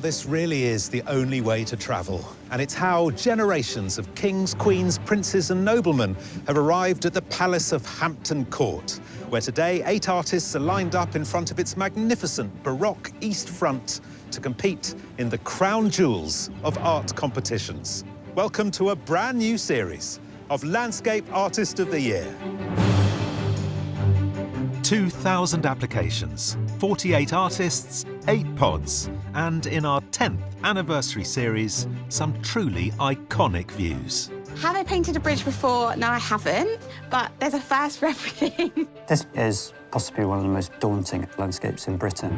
this really is the only way to travel. And it's how generations of kings, queens, princes and noblemen have arrived at the Palace of Hampton Court, where today 8 artists are lined up in front of its magnificent Baroque east front to compete in the crown jewels of art competitions. Welcome to a brand new series of Landscape Artist of the Year. 2,000 applications, 48 artists, 8 pods, and in our 10th anniversary series, some truly iconic views. Have I painted a bridge before? No, I haven't, but there's a first for everything. This is possibly one of the most daunting landscapes in Britain.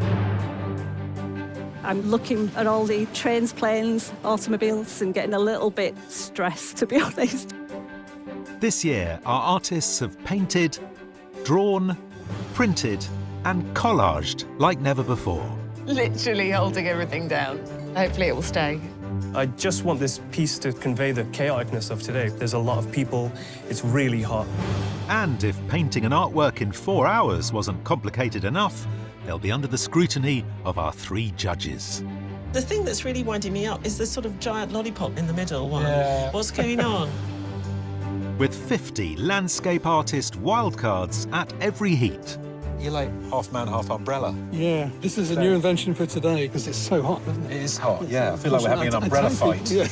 I'm looking at all the trains, planes, automobiles and getting a little bit stressed, to be honest. This year, our artists have painted, drawn, printed and collaged like never before. Literally holding everything down. Hopefully it will stay. I just want this piece to convey the chaoticness of today. There's a lot of people, it's really hot. And if painting an artwork in 4 hours wasn't complicated enough, they'll be under the scrutiny of our 3 judges. The thing that's really winding me up is this sort of giant lollipop in the middle one. Yeah. What's going on? With 50 landscape artist wildcards at every heat. You're like half man, half umbrella. Yeah, this is a new invention for today because it's so hot, isn't it? It is hot, yeah. I feel like we're having an umbrella fight. Yeah.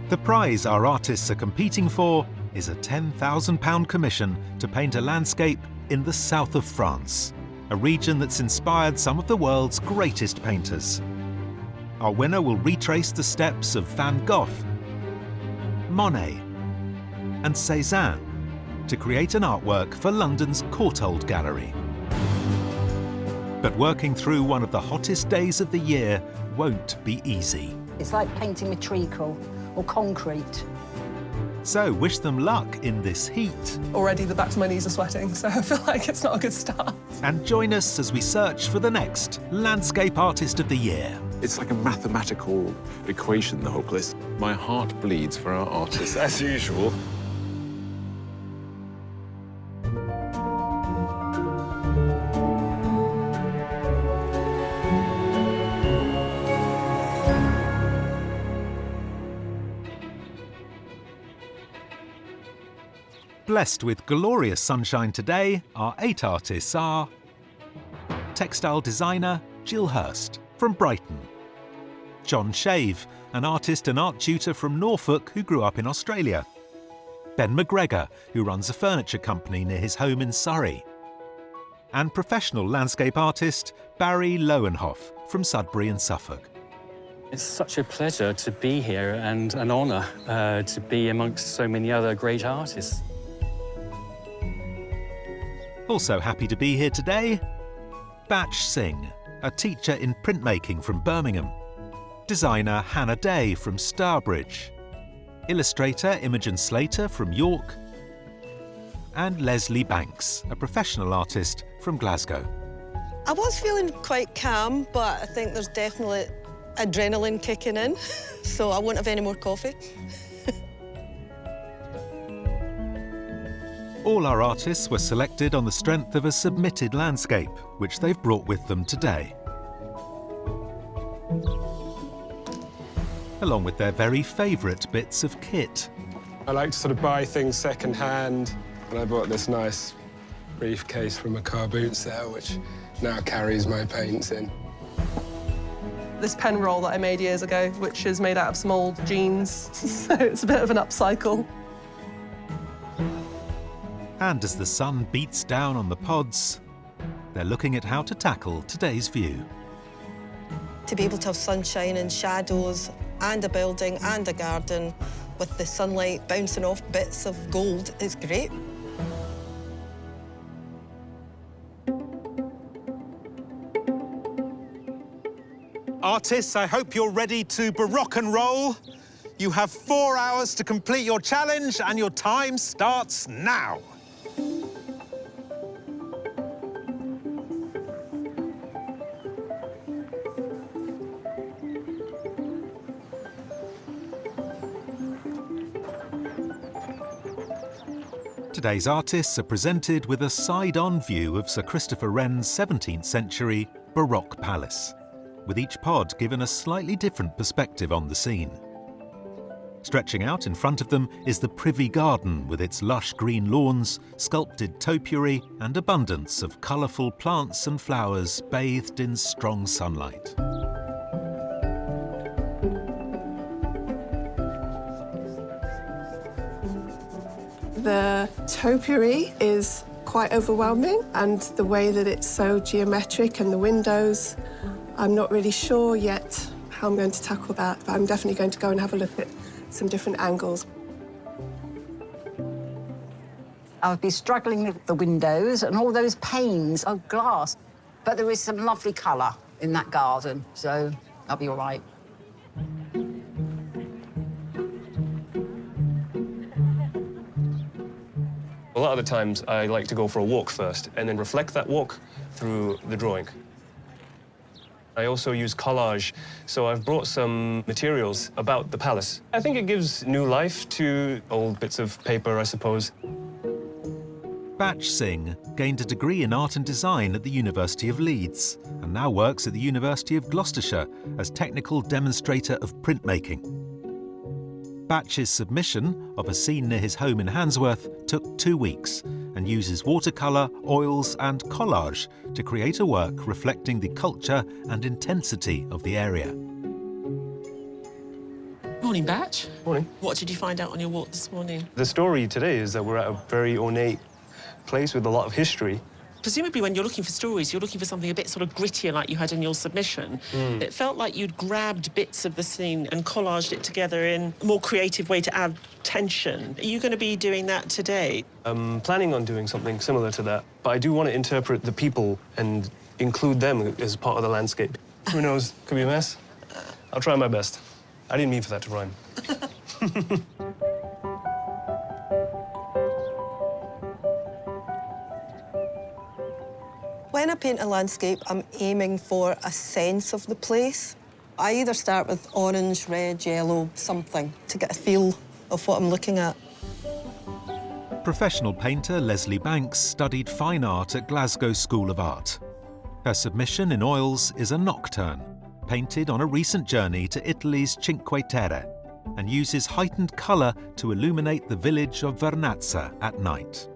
The prize our artists are competing for is a £10,000 commission to paint a landscape in the south of France, a region that's inspired some of the world's greatest painters. Our winner will retrace the steps of Van Gogh, Monet and Cézanne to create an artwork for London's Courtauld Gallery. But working through one of the hottest days of the year won't be easy. It's like painting with treacle or concrete. So wish them luck in this heat. Already the backs of my knees are sweating, so I feel like it's not a good start. And join us as we search for the next Landscape Artist of the Year. It's like a mathematical equation, the hook list. My heart bleeds for our artists, as usual. Blessed with glorious sunshine today, our 8 artists are textile designer Jill Hurst from Brighton, John Shave, an artist and art tutor from Norfolk who grew up in Australia, Ben McGregor, who runs a furniture company near his home in Surrey, and professional landscape artist Barry Lowenhoff from Sudbury in Suffolk. It's such a pleasure to be here and an honour to be amongst so many other great artists. Also happy to be here today, Batch Singh, a teacher in printmaking from Birmingham, designer Hannah Day from Stourbridge, illustrator Imogen Slater from York, and Leslie Banks, a professional artist from Glasgow. I was feeling quite calm, but I think there's definitely adrenaline kicking in, so I won't have any more coffee. All our artists were selected on the strength of a submitted landscape, which they've brought with them today, along with their very favourite bits of kit. I like to sort of buy things second-hand, and I bought this nice briefcase from a car boot sale, which now carries my paints in. This pen roll that I made years ago, which is made out of some old jeans, so it's a bit of an upcycle. And as the sun beats down on the pods, they're looking at how to tackle today's view. To be able to have sunshine and shadows and a building and a garden with the sunlight bouncing off bits of gold is great. Artists, I hope you're ready to Baroque and roll. You have 4 hours to complete your challenge and your time starts now. Today's artists are presented with a side-on view of Sir Christopher Wren's 17th century Baroque palace. with each pod given a slightly different perspective on the scene. Stretching out in front of them is the Privy Garden with its lush green lawns, sculpted topiary and abundance of colourful plants and flowers bathed in strong sunlight. The topiary is quite overwhelming, and the way that it's so geometric and the windows, I'm not really sure yet how I'm going to tackle that, but I'm definitely going to go and have a look at some different angles. I'll be struggling with the windows and all those panes of glass. But there is some lovely colour in that garden, so I'll be all right. A lot of the times, I like to go for a walk first and then reflect that walk through the drawing. I also use collage, so I've brought some materials about the palace. I think it gives new life to old bits of paper, I suppose. Bach Singh gained a degree in art and design at the University of Leeds and now works at the University of Gloucestershire as technical demonstrator of printmaking. Bach's submission of a scene near his home in Handsworth took 2 weeks and uses watercolour, oils and collage to create a work reflecting the culture and intensity of the area. Morning, Batch. Morning. What did you find out on your walk this morning? The story today is that we're at a very ornate place with a lot of history. Presumably when you're looking for stories, you're looking for something a bit sort of grittier like you had in your submission. It felt like you'd grabbed bits of the scene and collaged it together in a more creative way to add tension. Are you going to be doing that today? I'm planning on doing something similar to that, but I do want to interpret the people and include them as part of the landscape. Who knows? Could be a mess. I'll try my best. I didn't mean for that to rhyme. When I paint a landscape, I'm aiming for a sense of the place. I either start with orange, red, yellow, something, to get a feel of what I'm looking at. Professional painter Leslie Banks studied fine art at Glasgow School of Art. Her submission in oils is a nocturne, painted on a recent journey to Italy's Cinque Terre, and uses heightened colour to illuminate the village of Vernazza at night.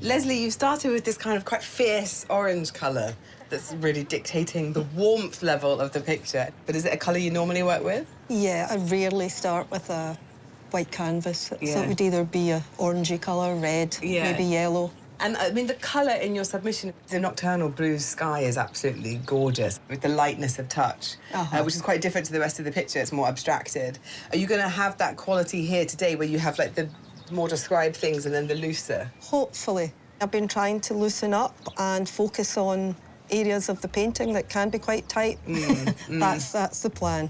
Leslie, you started with this kind of quite fierce orange colour that's really dictating the warmth level of the picture. But is it a colour you normally work with? Yeah, I rarely start with a white canvas. So it would either be a orangey colour, red, maybe yellow. And I mean, the colour in your submission, the nocturnal blue sky is absolutely gorgeous with the lightness of touch, which is quite different to the rest of the picture. It's more abstracted. Are you going to have that quality here today where you have like the more described things and then the looser? Hopefully. I've been trying to loosen up and focus on areas of the painting that can be quite tight. That's the plan.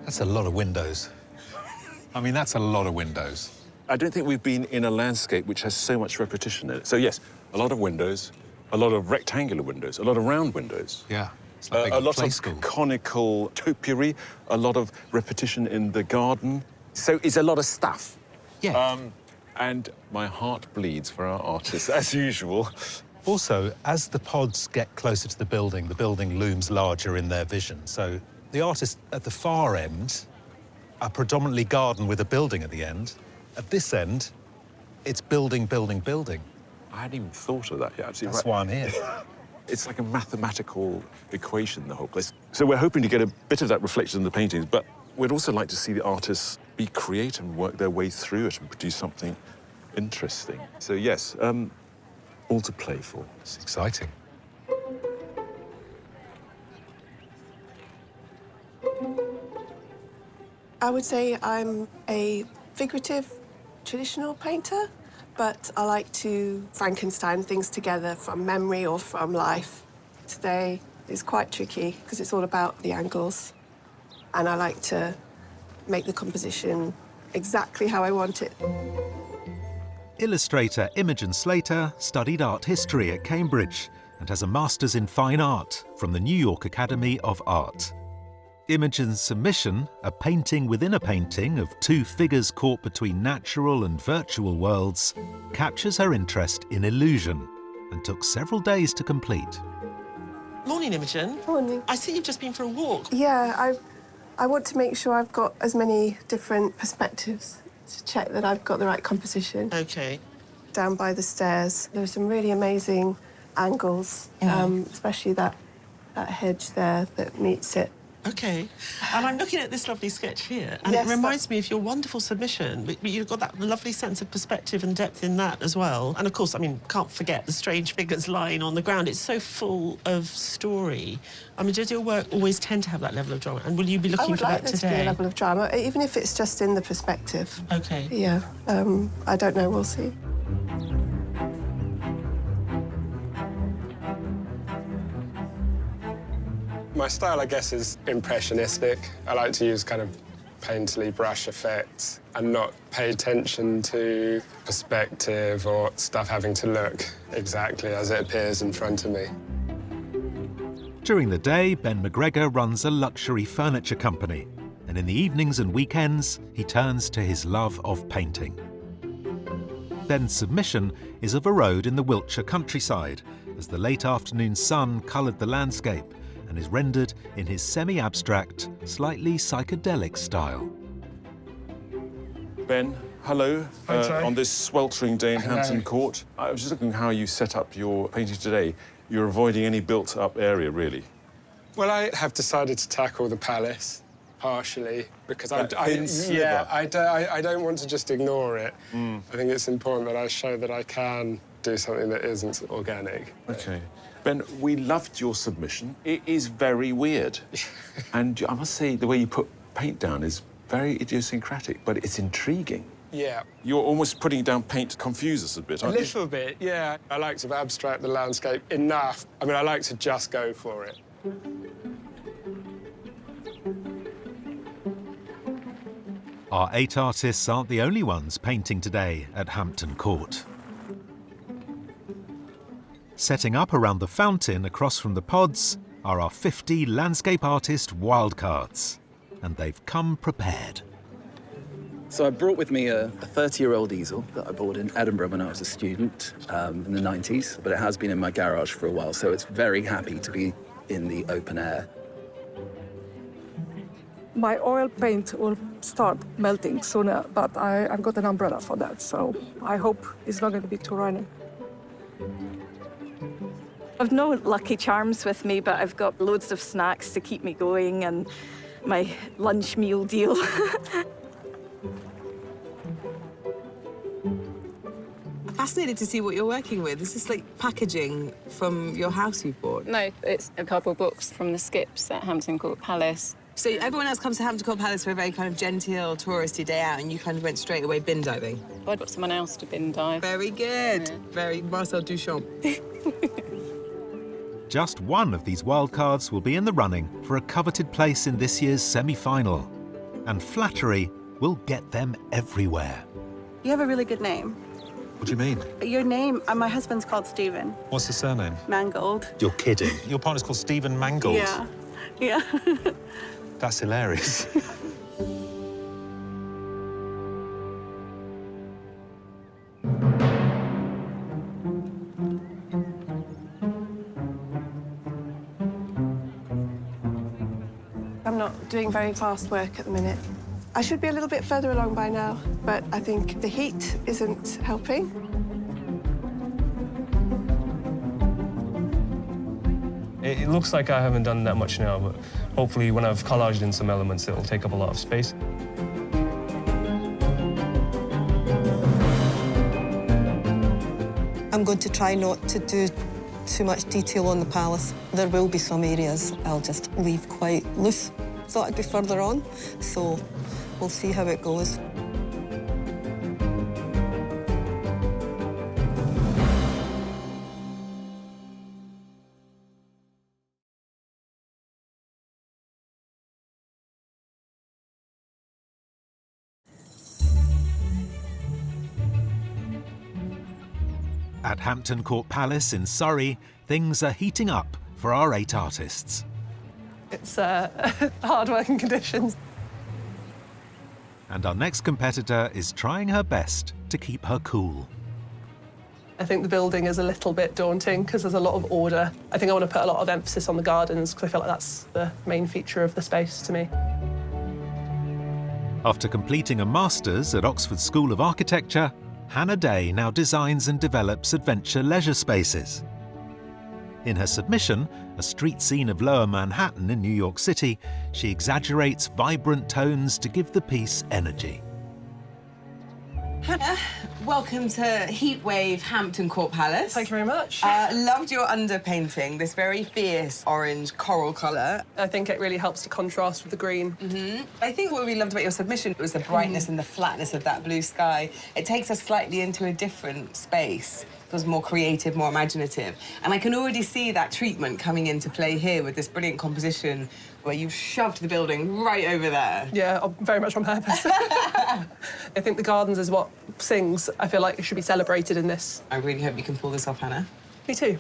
That's a lot of windows. I mean, that's a lot of windows. I don't think we've been in a landscape which has so much repetition in it. So yes, a lot of windows, a lot of rectangular windows, a lot of round windows. Yeah. It's like a lot of conical topiary, a lot of repetition in the garden. So it's a lot of stuff. Yeah. And my heart bleeds for our artists, as usual. Also, as the pods get closer to the building looms larger in their vision. So the artists at the far end are predominantly garden with a building at the end. At this end, it's building, building, building. I hadn't even thought of that yet. Absolutely That's right. why I'm here. It's like a mathematical equation, the whole place. So we're hoping to get a bit of that reflected in the paintings, but we'd also like to see the artists be creative and work their way through it and produce something interesting. So yes, all to play for. It's exciting. I would say I'm a figurative, traditional painter, but I like to Frankenstein things together from memory or from life. Today is quite tricky because it's all about the angles, and I like to make the composition exactly how I want it. Illustrator Imogen Slater studied art history at Cambridge and has a master's in fine art from the New York Academy of Art. Imogen's submission, a painting within a painting of two figures caught between natural and virtual worlds, captures her interest in illusion and took several days to complete. Morning, Imogen. Morning. I see you've just been for a walk. Yeah, I want to make sure I've got as many different perspectives to check that I've got the right composition. OK. Down by the stairs, there were some really amazing angles, especially that hedge there that meets it. OK. And I'm looking at this lovely sketch here, and Yes, it reminds me of your wonderful submission. But you've got that lovely sense of perspective and depth in that as well. And, of course, I mean, can't forget the strange figures lying on the ground. It's so full of story. I mean, does your work always tend to have that level of drama? And will you be looking for that there today? to be a level of drama, even if it's just in the perspective. OK. Yeah, I don't know, we'll see. My style, I guess, is impressionistic. I like to use kind of painterly brush effects and not pay attention to perspective or stuff having to look exactly as it appears in front of me. During the day, Ben McGregor runs a luxury furniture company, and in the evenings and weekends, he turns to his love of painting. Ben's submission is of a road in the Wiltshire countryside, as the late afternoon sun coloured the landscape and is rendered in his semi-abstract, slightly psychedelic style. Ben, hello. Hi, On this sweltering day in Hampton Court. I was just looking how you set up your painting today. You're avoiding any built-up area, really. Well, I have decided to tackle the palace, partially, because I don't want to just ignore it. I think it's important that I show that I can do something that isn't organic. OK. Ben, we loved your submission. It is very weird. And I must say, the way you put paint down is very idiosyncratic, but it's intriguing. Yeah. You're almost putting down paint to confuse us a bit, aren't you? A little bit, yeah. I like to abstract the landscape enough. I mean, I like to just go for it. Our 8 artists aren't the only ones painting today at Hampton Court. Setting up around the fountain across from the pods are our 50 landscape artist wildcards, and they've come prepared. So I brought with me a 30-year-old easel that I bought in Edinburgh when I was a student in the 90s, but it has been in my garage for a while, so it's very happy to be in the open air. My oil paint will start melting sooner, but I've got an umbrella for that, so I hope it's not going to be too rainy. I've no Lucky Charms with me, but I've got loads of snacks to keep me going and my lunch meal deal. I'm fascinated to see what you're working with. Is this like packaging from your house you bought? No, it's a couple of books from the skips at Hampton Court Palace. So everyone else comes to Hampton Court Palace for a very kind of genteel, touristy day out, and you kind of went straight away bin diving? I got someone else to bin dive. Very good. Yeah. Very Marcel Duchamp. Just one of these wildcards will be in the running for a coveted place in this year's semi-final. And flattery will get them everywhere. You have a really good name. What do you mean? Your name, my husband's called Stephen. What's the surname? Mangold. You're kidding. Your partner's called Stephen Mangold? Yeah. Yeah. That's hilarious. I'm not doing very fast work at the minute. I should be a little bit further along by now, but I think the heat isn't helping. It looks like I haven't done that much now, but hopefully when I've collaged in some elements, it'll take up a lot of space. I'm going to try not to do too much detail on the palace. There will be some areas I'll just leave quite loose. Thought I'd be further on, so we'll see how it goes. At Hampton Court Palace in Surrey, things are heating up for our 8 artists. It's hard working conditions. And our next competitor is trying her best to keep her cool. I think the building is a little bit daunting because there's a lot of order. I think I want to put a lot of emphasis on the gardens because I feel like that's the main feature of the space to me. After completing a master's at Oxford School of Architecture, Hannah Day now designs and develops adventure leisure spaces. In her submission, a street scene of Lower Manhattan in New York City, she exaggerates vibrant tones to give the piece energy. Hannah, welcome to Heatwave Hampton Court Palace. Thank you very much. Loved your underpainting, this very fierce orange coral colour. I think it really helps to contrast with the green. I think what we loved about your submission was the brightness and the flatness of that blue sky. It takes us slightly into a different space. It was more creative, more imaginative. And I can already see that treatment coming into play here with this brilliant composition where you've shoved the building right over there. Yeah, very much on purpose. I think the gardens is what sings. I feel like it should be celebrated in this. I really hope you can pull this off, Hannah. Me too.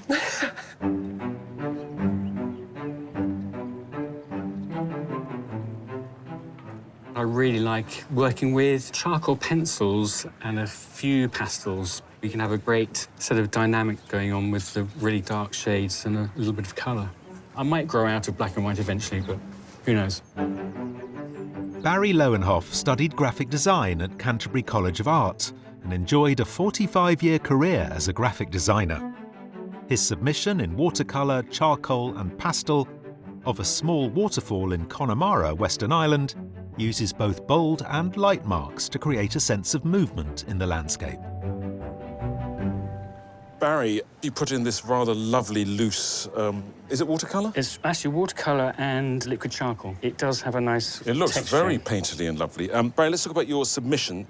I really like working with charcoal pencils and a few pastels. We can have a great sort of dynamic going on with the really dark shades and a little bit of colour. I might grow out of black and white eventually, but who knows? Barry Lowenhoff studied graphic design at Canterbury College of Art and enjoyed a 45-year career as a graphic designer. His submission in watercolour, charcoal and pastel of a small waterfall in Connemara, Western Ireland, uses both bold and light marks to create a sense of movement in the landscape. Barry, you put in this rather lovely loose, is it watercolour? It's actually watercolour and liquid charcoal. It does have a nice It looks texture. very painterly and lovely. Barry, let's talk about your submission.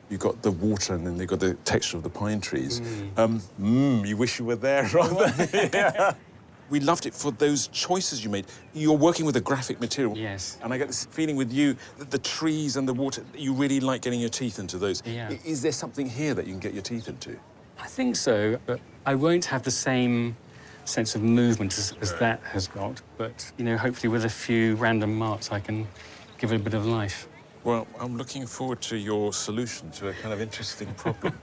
You've got the water and then you've got the texture of the pine trees. You wish you were there, rather. Yeah. We loved it for those choices you made. You're working with a graphic material. Yes. And I get this feeling with you that the trees and the water, you really like getting your teeth into those. Yeah. Is there something here that you can get your teeth into? I think so, but I won't have the same sense of movement as that has got. But, you know, hopefully with a few random marks, I can give it a bit of life. Well, I'm looking forward to your solution to a kind of interesting problem.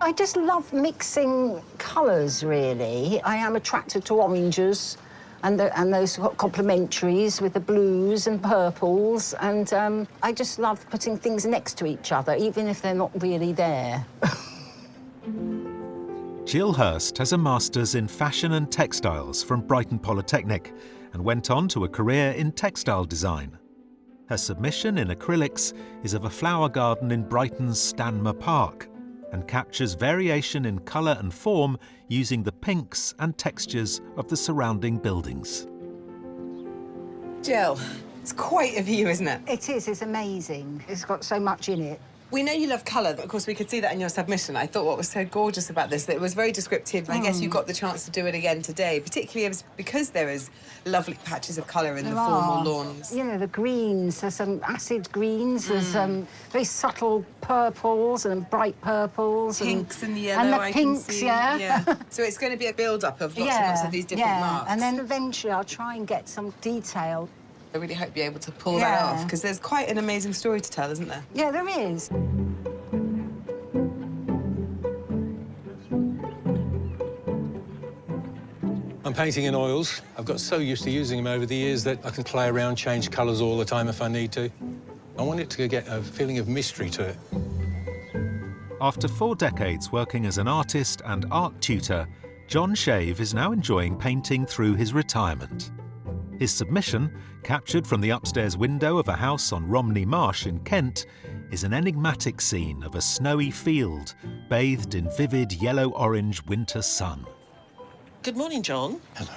I just love mixing colours, really. I am attracted to oranges and those complementaries with the blues and purples, and I just love putting things next to each other, even if they're not really there. Jill Hurst has a master's in fashion and textiles from Brighton Polytechnic and went on to a career in textile design. Her submission in acrylics is of a flower garden in Brighton's Stanmer Park and captures variation in colour and form using the pinks and textures of the surrounding buildings. Jill, it's quite a view, isn't it? It is, it's amazing. It's got so much in it. We know you love colour, but of course we could see that in your submission. I thought what was so gorgeous about this, that it was very descriptive. I guess you got the chance to do it again today, particularly because there is lovely patches of colour in the formal lawns. You know, the greens, there's some acid greens, there's very subtle purples and bright purples. Pinks and yellow, and the I pinks, can see. yeah. So it's going to be a build-up of lots of these different marks. And then eventually I'll try and get some detail. I really hope you're able to pull that off, because there's quite an amazing story to tell, isn't there? Yeah, there is. I'm painting in oils. I've got so used to using them over the years that I can play around, change colours all the time if I need to. I want it to get a feeling of mystery to it. After 4 decades working as an artist and art tutor, John Shave is now enjoying painting through his retirement. His submission, captured from the upstairs window of a house on Romney Marsh in Kent, is an enigmatic scene of a snowy field bathed in vivid yellow-orange winter sun. Good morning, John. Hello.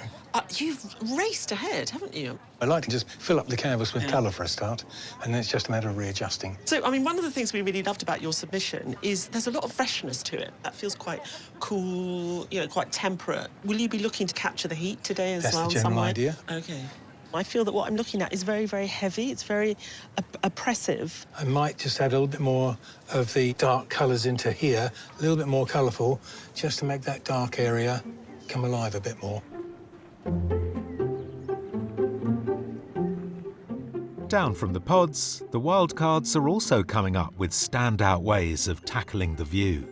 You've raced ahead, haven't you? I like to just fill up the canvas with colour for a start, and then it's just a matter of readjusting. So, I mean, one of the things we really loved about your submission is there's a lot of freshness to it. That feels quite cool, you know, quite temperate. Will you be looking to capture the heat today as well? That's the general idea. Okay. I feel that what I'm looking at is very, very heavy. It's very oppressive. I might just add a little bit more of the dark colours into here, a little bit more colourful, just to make that dark area come alive a bit more. Down from the pods, the wildcards are also coming up with standout ways of tackling the view.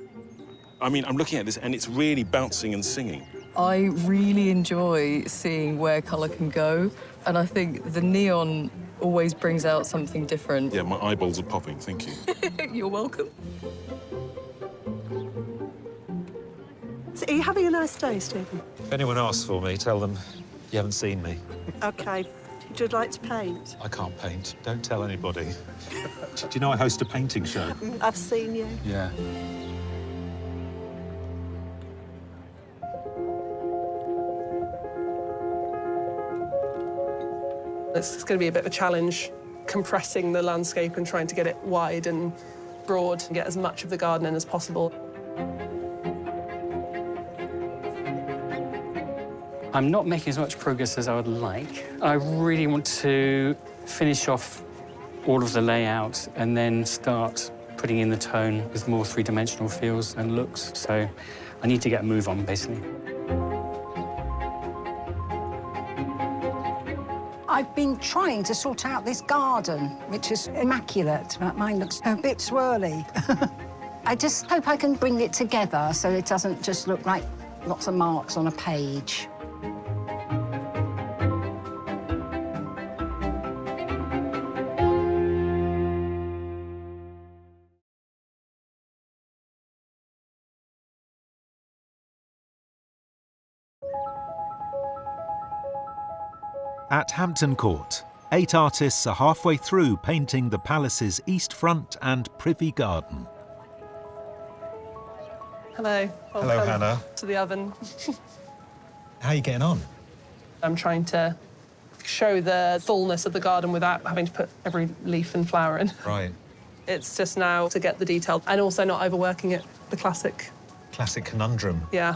I mean, I'm looking at this and it's really bouncing and singing. I really enjoy seeing where colour can go, and I think the neon always brings out something different. Yeah, my eyeballs are popping, thank you. You're welcome. So are you having a nice day, Stephen? If anyone asks for me, tell them you haven't seen me. OK. Would you like to paint? I can't paint. Don't tell anybody. Do you know I host a painting show? I've seen you. Yeah. It's going to be a bit of a challenge, compressing the landscape and trying to get it wide and broad and get as much of the garden in as possible. I'm not making as much progress as I would like. I really want to finish off all of the layout and then start putting in the tone with more three-dimensional feels and looks. So I need to get a move on, basically. I've been trying to sort out this garden, which is immaculate, but mine looks a bit swirly. I just hope I can bring it together so it doesn't just look like lots of marks on a page. At Hampton Court, 8 artists are halfway through painting the palace's east front and privy garden. Hello. Hello, Welcome Hannah. to the oven. How are you getting on? I'm trying to show the fullness of the garden without having to put every leaf and flower in. Right. It's just now to get the detail and also not overworking it, the classic. Classic conundrum. Yeah.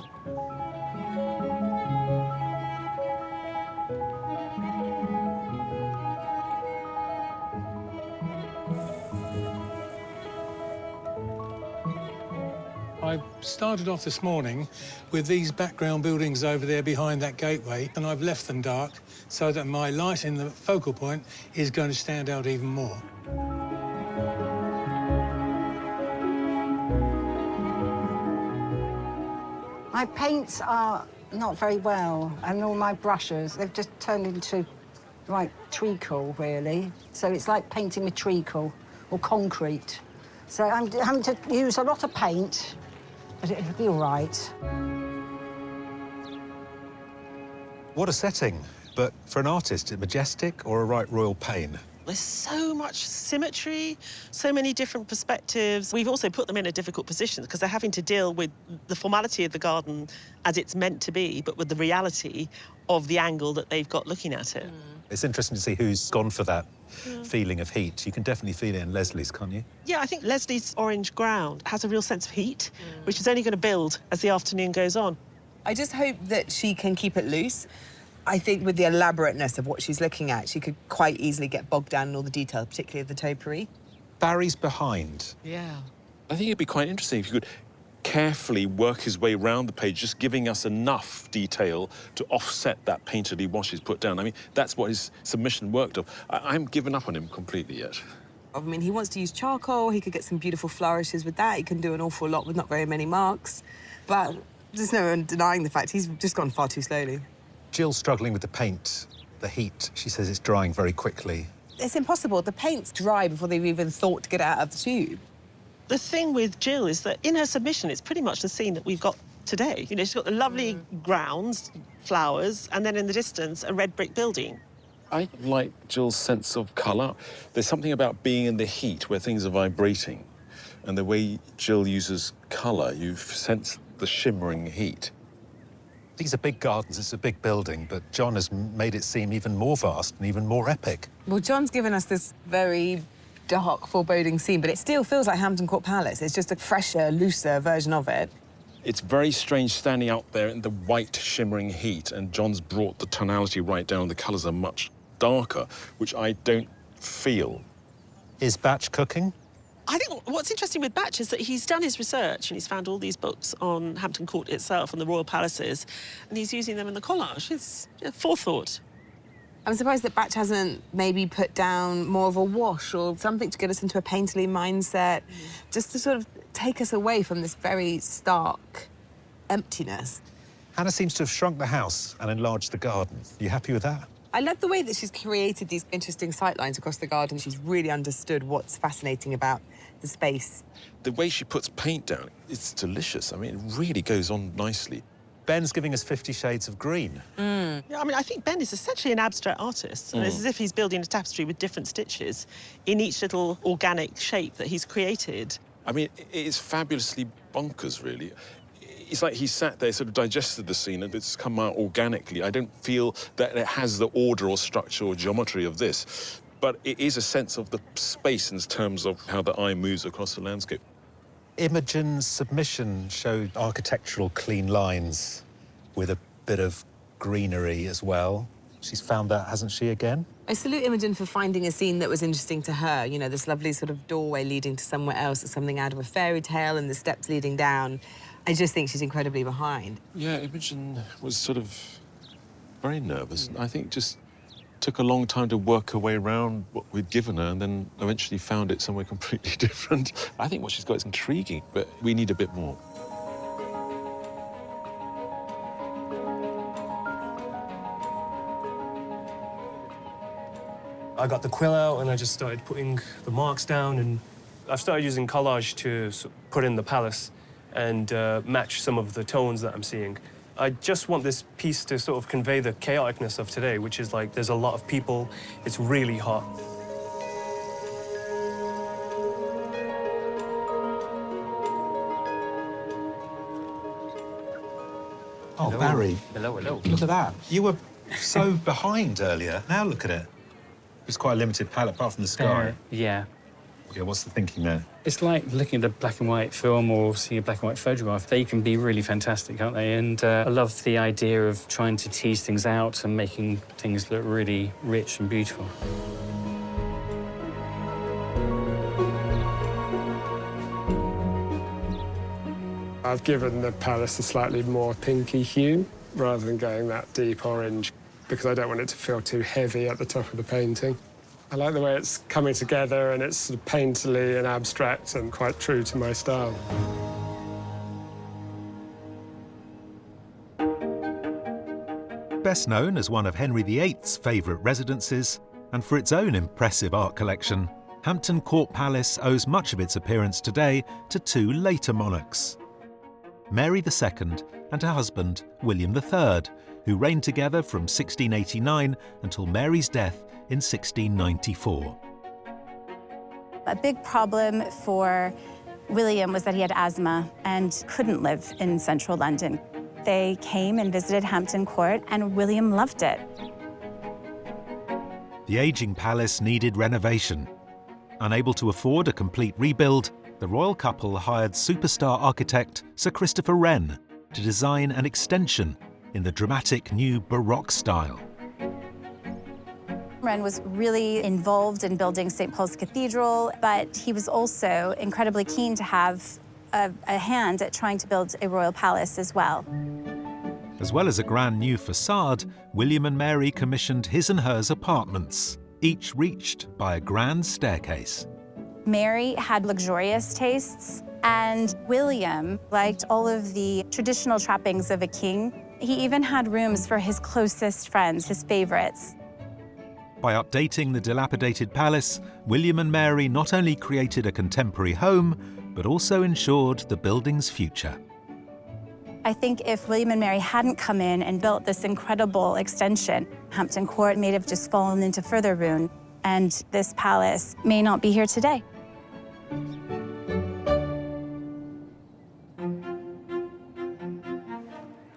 I started off this morning with these background buildings over there behind that gateway, and I've left them dark so that my light in the focal point is going to stand out even more. My paints are not very well, and all my brushes, they've just turned into like treacle, really. So it's like painting with treacle or concrete. So I'm having to use a lot of paint, but it'll be all right. What a setting. But for an artist, majestic or a right royal pain? There's so much symmetry, so many different perspectives. We've also put them in a difficult position because they're having to deal with the formality of the garden as it's meant to be, but with the reality of the angle that they've got looking at it. It's interesting to see who's gone for that feeling of heat. You can definitely feel it in Leslie's, can't you? Yeah, I think Leslie's orange ground has a real sense of heat, which is only going to build as the afternoon goes on. I just hope that she can keep it loose. I think with the elaborateness of what she's looking at, she could quite easily get bogged down in all the detail, particularly of the topiary. Barry's behind. Yeah. I think it'd be quite interesting if you could carefully work his way around the page, just giving us enough detail to offset that painterly wash he's put down. I mean, that's what his submission worked of. I'm given up on him completely yet. I mean, he wants to use charcoal. He could get some beautiful flourishes with that. He can do an awful lot with not very many marks. But there's no denying the fact he's just gone far too slowly. Jill's struggling with the paint, the heat. She says it's drying very quickly. It's impossible. The paint's dry before they've even thought to get it out of the tube. The thing with Jill is that in her submission, it's pretty much the scene that we've got today. You know, she's got the lovely grounds, flowers, and then in the distance, a red brick building. I like Jill's sense of colour. There's something about being in the heat where things are vibrating. And the way Jill uses colour, you sense the shimmering heat. These are big gardens, it's a big building, but John has made it seem even more vast and even more epic. Well, John's given us this very dark, foreboding scene, but it still feels like Hampton Court Palace. It's just a fresher, looser version of it. It's very strange standing out there in the white, shimmering heat, and John's brought the tonality right down. The colours are much darker, which I don't feel. Is Batch cooking? I think what's interesting with Batch is that he's done his research and he's found all these books on Hampton Court itself and the royal palaces, and he's using them in the collage. It's forethought. I'm surprised that Batch hasn't maybe put down more of a wash or something to get us into a painterly mindset, just to sort of take us away from this very stark emptiness. Hannah seems to have shrunk the house and enlarged the garden. Are you happy with that? I love the way that she's created these interesting sightlines across the garden. She's really understood what's fascinating about the space. The way she puts paint down, it's delicious. I mean, it really goes on nicely. Ben's giving us 50 shades of green. Yeah, I mean, I think Ben is essentially an abstract artist. And it's as if he's building a tapestry with different stitches in each little organic shape that he's created. I mean, it's fabulously bonkers, really. It's like he sat there, sort of digested the scene, and it's come out organically. I don't feel that it has the order or structure or geometry of this, but it is a sense of the space in terms of how the eye moves across the landscape. Imogen's submission showed architectural clean lines with a bit of greenery as well. She's found that, hasn't she, again? I salute Imogen for finding a scene that was interesting to her. You know, this lovely sort of doorway leading to somewhere else, something out of a fairy tale, and the steps leading down. I just think she's incredibly behind. Yeah, Imogen was sort of very nervous. I think just took a long time to work her way around what we'd given her and then eventually found it somewhere completely different. I think what she's got is intriguing, but we need a bit more. I got the quill out and I just started putting the marks down, and I've started using collage to put in the palace and match some of the tones that I'm seeing. I just want this piece to sort of convey the chaoticness of today, which is like there's a lot of people, it's really hot. Oh, hello. Barry. Hello, hello. Look at that. You were so behind earlier. Now look at it. It's quite a limited palette, apart from the sky. Yeah. Okay, what's the thinking there? It's like looking at a black and white film or seeing a black and white photograph. They can be really fantastic, can't they? And I love the idea of trying to tease things out and making things look really rich and beautiful. I've given the palace a slightly more pinky hue rather than going that deep orange because I don't want it to feel too heavy at the top of the painting. I like the way it's coming together and it's sort of painterly and abstract and quite true to my style. Best known as one of Henry VIII's favourite residences, and for its own impressive art collection, Hampton Court Palace owes much of its appearance today to two later monarchs. Mary II and her husband, William III, who reigned together from 1689 until Mary's death in 1694. A big problem for William was that he had asthma and couldn't live in central London. They came and visited Hampton Court, and William loved it. The ageing palace needed renovation. Unable to afford a complete rebuild, the royal couple hired superstar architect Sir Christopher Wren to design an extension in the dramatic new Baroque style. Wren was really involved in building St. Paul's Cathedral, but he was also incredibly keen to have a hand at trying to build a royal palace as well. As well as a grand new facade, William and Mary commissioned his and hers apartments, each reached by a grand staircase. Mary had luxurious tastes, and William liked all of the traditional trappings of a king. He even had rooms for his closest friends, his favorites. By updating the dilapidated palace, William and Mary not only created a contemporary home, but also ensured the building's future. I think if William and Mary hadn't come in and built this incredible extension, Hampton Court may have just fallen into further ruin, and this palace may not be here today.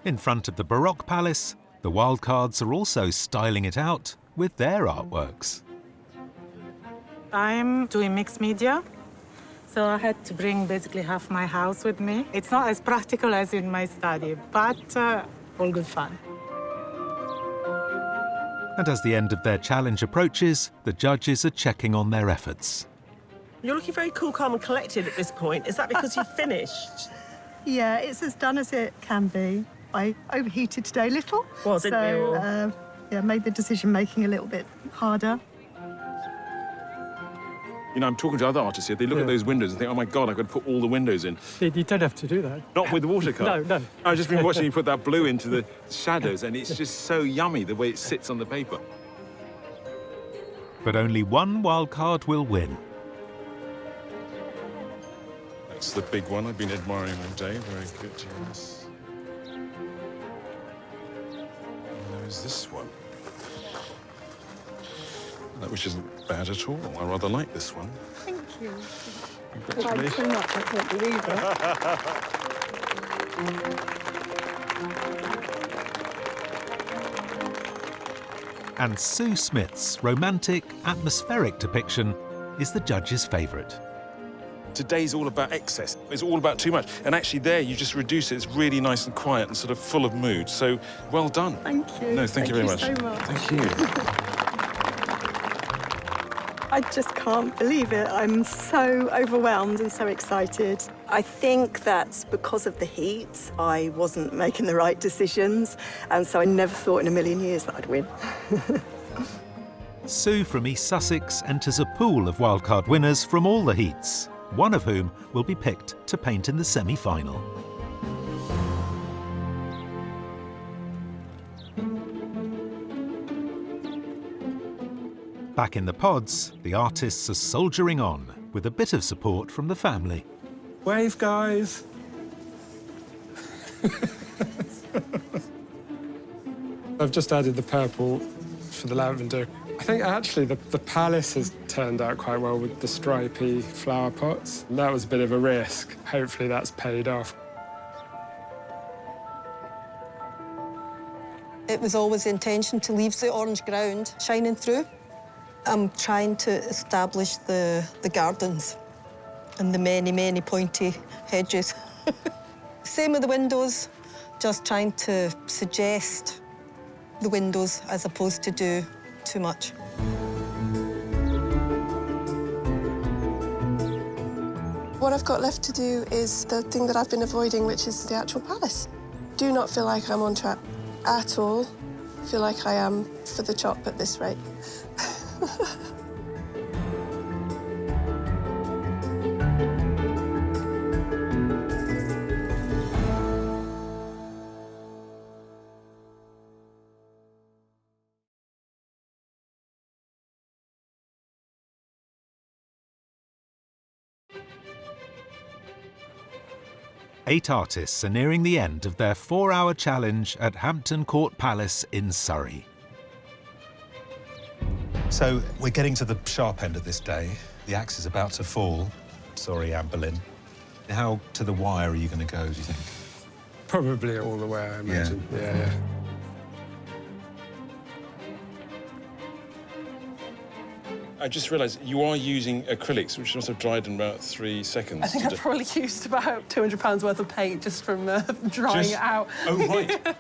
In front of the Baroque palace, the wildcards are also styling it out with their artworks. I'm doing mixed media, so I had to bring basically half my house with me. It's not as practical as in my study, but all good fun. And as the end of their challenge approaches, the judges are checking on their efforts. You're looking very cool, calm and collected at this point. Is that because you've finished? Yeah, it's as done as it can be. I overheated today a little. Well, didn't you? So, yeah, made the decision-making a little bit harder. You know, I'm talking to other artists here. They look at those windows and think, oh, my God, I've got to put all the windows in. You don't have to do that. Not with watercolour. No. I've just been watching you put that blue into the shadows, and it's just so yummy, the way it sits on the paper. But only one wildcard will win. That's the big one I've been admiring all day. Very good, yes. And there's this one. Which isn't bad at all. I rather like this one. Thank you. Congratulations. Too much, I can't believe it. And Sue Smith's romantic, atmospheric depiction is the judge's favourite. Today's all about excess. It's all about too much. And actually there, you just reduce it. It's really nice and quiet and sort of full of mood. So, well done. Thank you. No, thank you very much. So much. Thank you. I just can't believe it. I'm so overwhelmed and so excited. I think that's because of the heat. I wasn't making the right decisions, and so I never thought in a million years that I'd win. Sue from East Sussex enters a pool of wildcard winners from all the heats, one of whom will be picked to paint in the semi-final. Back in the pods, the artists are soldiering on with a bit of support from the family. Wave, guys. I've just added the purple for the lavender. I think actually the palace has turned out quite well with the stripy flower pots. That was a bit of a risk. Hopefully that's paid off. It was always the intention to leave the orange ground shining through. I'm trying to establish the gardens and the many, many pointy hedges. Same with the windows, just trying to suggest the windows as opposed to do too much. What I've got left to do is the thing that I've been avoiding, which is the actual palace. Do not feel like I'm on track at all. I feel like I am for the chop at this rate. Eight artists are nearing the end of their 4-hour challenge at Hampton Court Palace in Surrey. So we're getting to the sharp end of this day. The axe is about to fall. Sorry, Anne Boleyn. How to the wire are you going to go, do you think? Probably all the way, I imagine. Yeah. I just realised you are using acrylics, which must have dried in about 3 seconds. I think I've probably used about £200 worth of paint just from drying it out. Oh, right.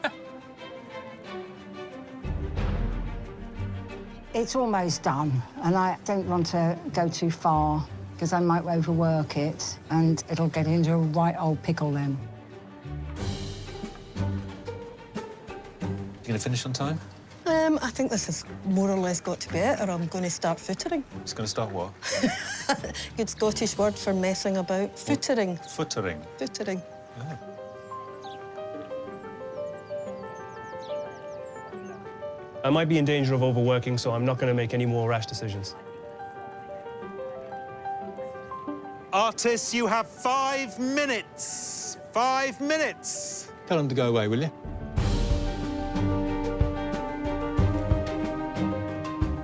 It's almost done, and I don't want to go too far because I might overwork it and it'll get into a right old pickle then. You going to finish on time? I think this has more or less got to be it, or I'm going to start footering. It's going to start what? Good Scottish word for messing about. Footering. Footering. Footering. Oh. I might be in danger of overworking, so I'm not going to make any more rash decisions. Artists, you have 5 minutes. 5 minutes. Tell them to go away, will you?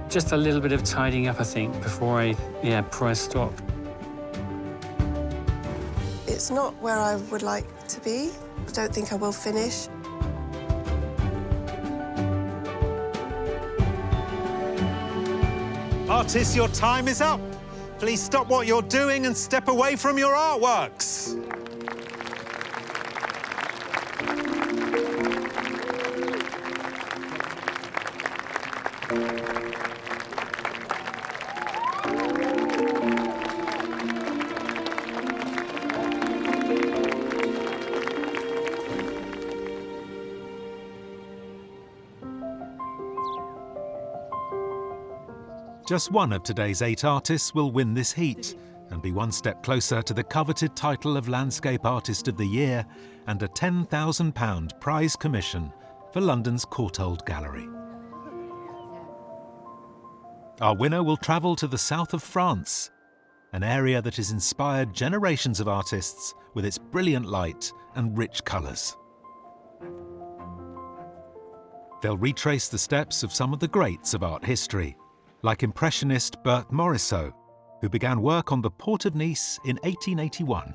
Just a little bit of tidying up, I think, before I stop. It's not where I would like to be. I don't think I will finish. Artists, your time is up. Please stop what you're doing and step away from your artworks. Just one of today's 8 artists will win this heat and be one step closer to the coveted title of Landscape Artist of the Year and a £10,000 prize commission for London's Courtauld Gallery. Our winner will travel to the south of France, an area that has inspired generations of artists with its brilliant light and rich colours. They'll retrace the steps of some of the greats of art history, like Impressionist Berthe Morisot, who began work on the port of Nice in 1881.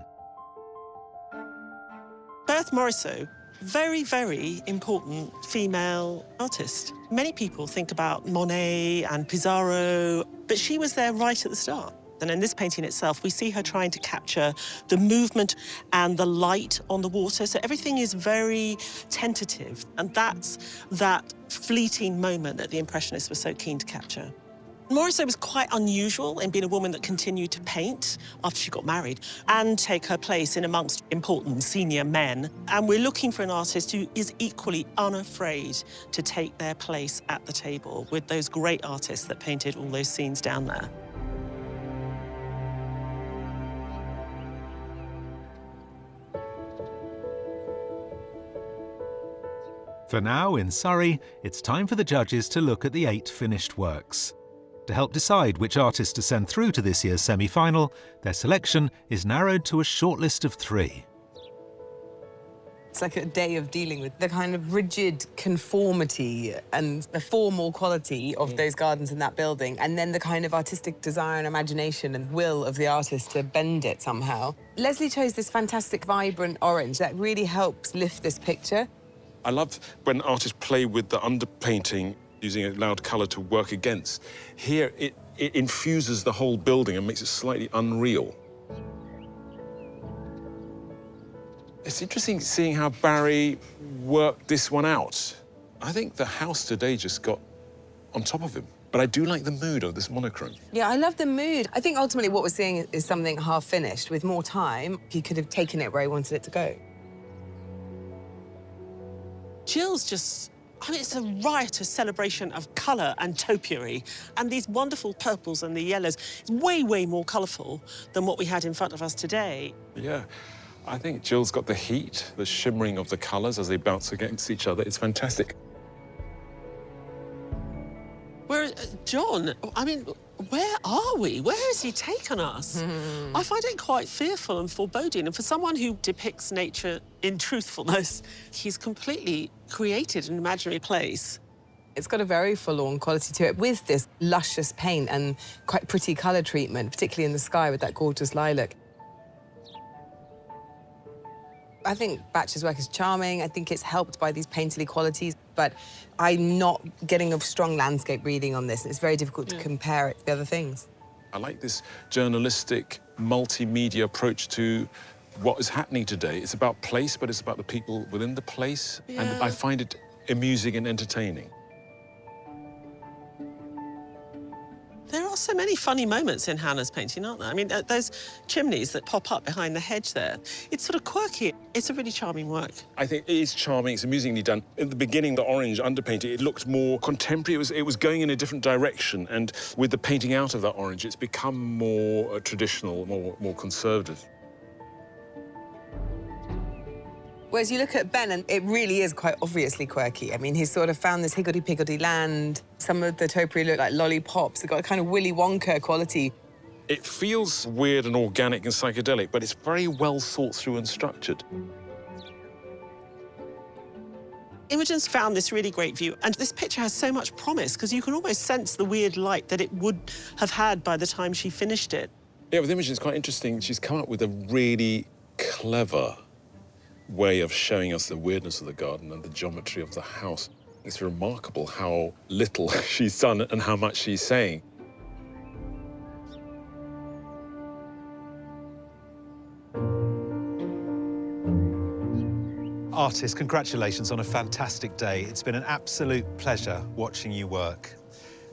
Berthe Morisot, very, very important female artist. Many people think about Monet and Pissarro, but she was there right at the start. And in this painting itself, we see her trying to capture the movement and the light on the water. So everything is very tentative. And that's that fleeting moment that the Impressionists were so keen to capture. Morisot was quite unusual in being a woman that continued to paint after she got married and take her place in amongst important senior men. And we're looking for an artist who is equally unafraid to take their place at the table with those great artists that painted all those scenes down there. For now, in Surrey, it's time for the judges to look at the 8 finished works. To help decide which artist to send through to this year's semi-final, their selection is narrowed to a shortlist of 3. It's like a day of dealing with the kind of rigid conformity and the formal quality of those gardens in that building, and then the kind of artistic desire and imagination and will of the artist to bend it somehow. Leslie chose this fantastic, vibrant orange that really helps lift this picture. I love when artists play with the underpainting, using a loud colour to work against. Here, it infuses the whole building and makes it slightly unreal. It's interesting seeing how Barry worked this one out. I think the house today just got on top of him. But I do like the mood of this monochrome. Yeah, I love the mood. I think ultimately what we're seeing is something half-finished. With more time, he could have taken it where he wanted it to go. Jill's just, I mean, it's a riotous celebration of colour and topiary. And these wonderful purples and the yellows, it's way, way more colourful than what we had in front of us today. Yeah, I think Jill's got the heat, the shimmering of the colours as they bounce against each other. It's fantastic. Whereas, John, I mean, where are we? Where has he taken us? I find it quite fearful and foreboding. And for someone who depicts nature in truthfulness, he's completely created an imaginary place. It's got a very forlorn quality to it with this luscious paint and quite pretty colour treatment, particularly in the sky with that gorgeous lilac. I think Batch's work is charming. I think it's helped by these painterly qualities, but I'm not getting a strong landscape reading on this. It's very difficult to compare it to the other things. I like this journalistic, multimedia approach to what is happening today. It's about place, but it's about the people within the place. Yeah. And I find it amusing and entertaining. There are so many funny moments in Hannah's painting, aren't there? I mean, those chimneys that pop up behind the hedge there, it's sort of quirky. It's a really charming work. I think it is charming, it's amusingly done. In the beginning, the orange underpainting, it looked more contemporary. It was going in a different direction. And with the painting out of that orange, it's become more traditional, more conservative. Whereas you look at Ben, and it really is quite obviously quirky. I mean, he's sort of found this higgledy-piggledy land. Some of the topiary look like lollipops. They've got a kind of Willy Wonka quality. It feels weird and organic and psychedelic, but it's very well thought through and structured. Imogen's found this really great view, and this picture has so much promise because you can almost sense the weird light that it would have had by the time she finished it. Yeah, with Imogen, it's quite interesting. She's come up with a really clever way of showing us the weirdness of the garden and the geometry of the house. It's remarkable how little she's done and how much she's saying. Artists, congratulations on a fantastic day. It's been an absolute pleasure watching you work.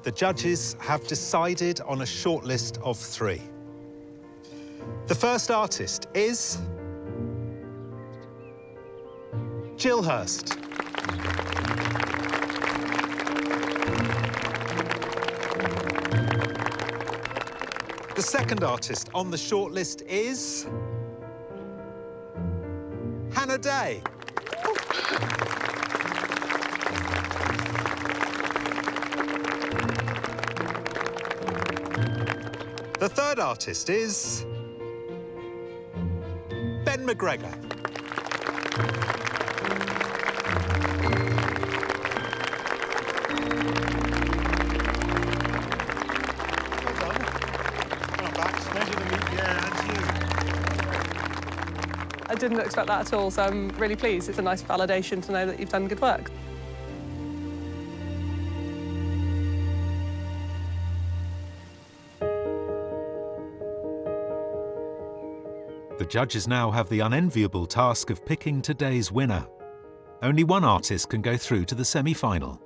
The judges have decided on a shortlist of 3. The first artist is Jill Hurst. The second artist on the shortlist is Hannah Day. The third artist is Ben McGregor. I didn't expect that at all, so I'm really pleased. It's a nice validation to know that you've done good work. The judges now have the unenviable task of picking today's winner. Only one artist can go through to the semi-final.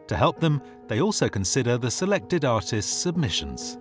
To help them, they also consider the selected artists' submissions.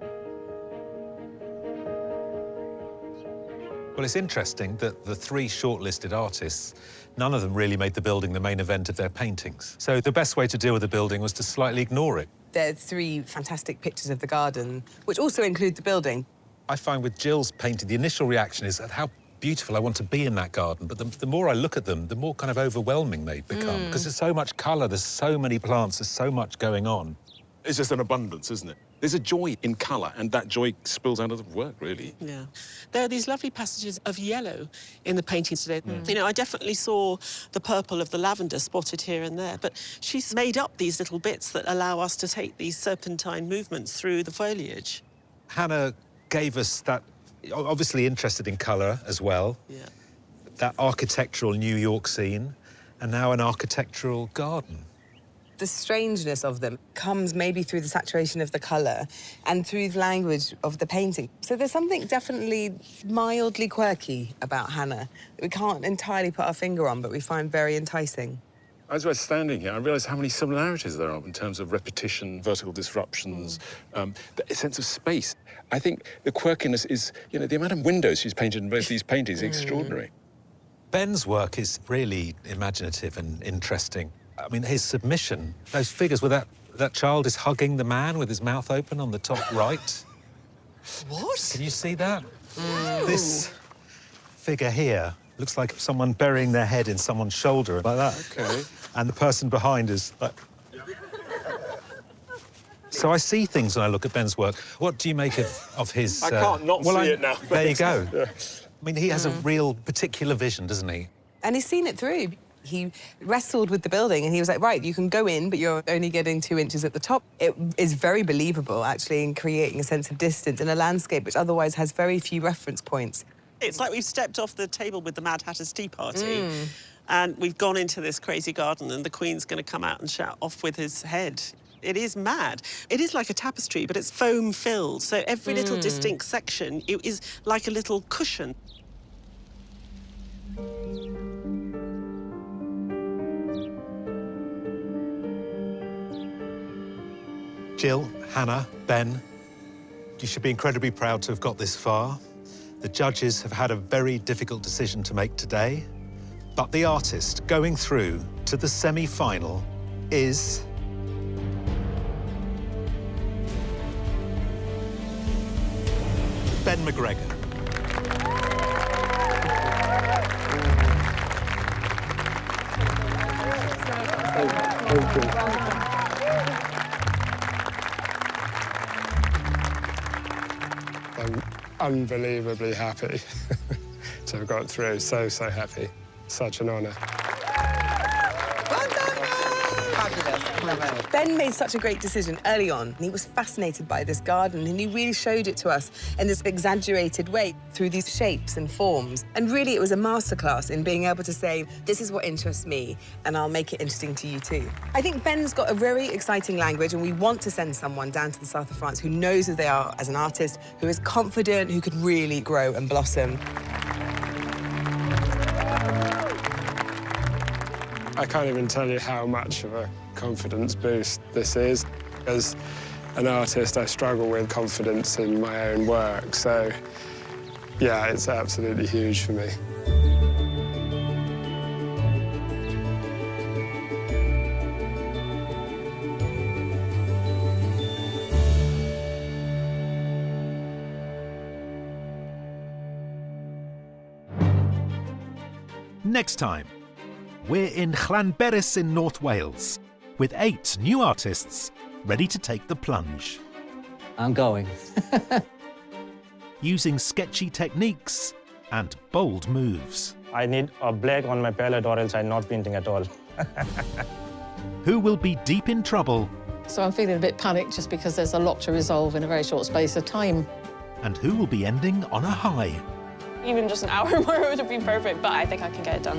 Well, it's interesting that the three shortlisted artists, none of them really made the building the main event of their paintings. So the best way to deal with the building was to slightly ignore it. There are three fantastic pictures of the garden, which also include the building. I find with Jill's painting, the initial reaction is how beautiful I want to be in that garden. But the more I look at them, the more kind of overwhelming they become. Because there's so much colour, there's so many plants, there's so much going on. It's just an abundance, isn't it? There's a joy in colour, and that joy spills out of the work, really. Yeah. There are these lovely passages of yellow in the paintings today. You know, I definitely saw the purple of the lavender spotted here and there, but she's made up these little bits that allow us to take these serpentine movements through the foliage. Hannah gave us that, obviously interested in colour as well. Yeah. That architectural New York scene, and now an architectural garden. The strangeness of them comes maybe through the saturation of the colour and through the language of the painting. So there's something definitely mildly quirky about Hannah that we can't entirely put our finger on, but we find very enticing. As we're standing here, I realise how many similarities there are in terms of repetition, vertical disruptions, the sense of space. I think the quirkiness is, you know, the amount of windows she's painted in both these paintings is extraordinary. Ben's work is really imaginative and interesting. I mean, his submission, those figures where that child is hugging the man with his mouth open on the top right. What? Can you see that? This figure here looks like someone burying their head in someone's shoulder, like that. OK. And the person behind is like... So I see things when I look at Ben's work. What do you make of his... I can't not see it now. There you go. Yeah. I mean, he has a real particular vision, doesn't he? And he's seen it through. He wrestled with the building and he was like, right, you can go in, but you're only getting 2 inches at the top. It is very believable, actually, in creating a sense of distance in a landscape which otherwise has very few reference points. It's like we've stepped off the table with the Mad Hatter's Tea Party and we've gone into this crazy garden and the Queen's going to come out and shout off with his head. It is mad. It is like a tapestry, but it's foam-filled, so every little distinct section it is like a little cushion. Jill, Hannah, Ben, you should be incredibly proud to have got this far. The judges have had a very difficult decision to make today, but the artist going through to the semi-final is... Ben McGregor. Thank you. I'm unbelievably happy to have got through. So happy. Such an honour. Ben made such a great decision early on. He was fascinated by this garden and he really showed it to us in this exaggerated way through these shapes and forms. And really it was a masterclass in being able to say, this is what interests me and I'll make it interesting to you too. I think Ben's got a very exciting language and we want to send someone down to the south of France who knows who they are as an artist, who is confident, who could really grow and blossom. I can't even tell you how much of a confidence boost this is. As an artist, I struggle with confidence in my own work, so yeah, it's absolutely huge for me. Next time, we're in Llanberis in North Wales, with 8 new artists ready to take the plunge. I'm going. Using sketchy techniques and bold moves. I need a black on my palette or else I'm not painting at all. Who will be deep in trouble? So I'm feeling a bit panicked just because there's a lot to resolve in a very short space of time. And who will be ending on a high? Even just an hour more would have been perfect, but I think I can get it done.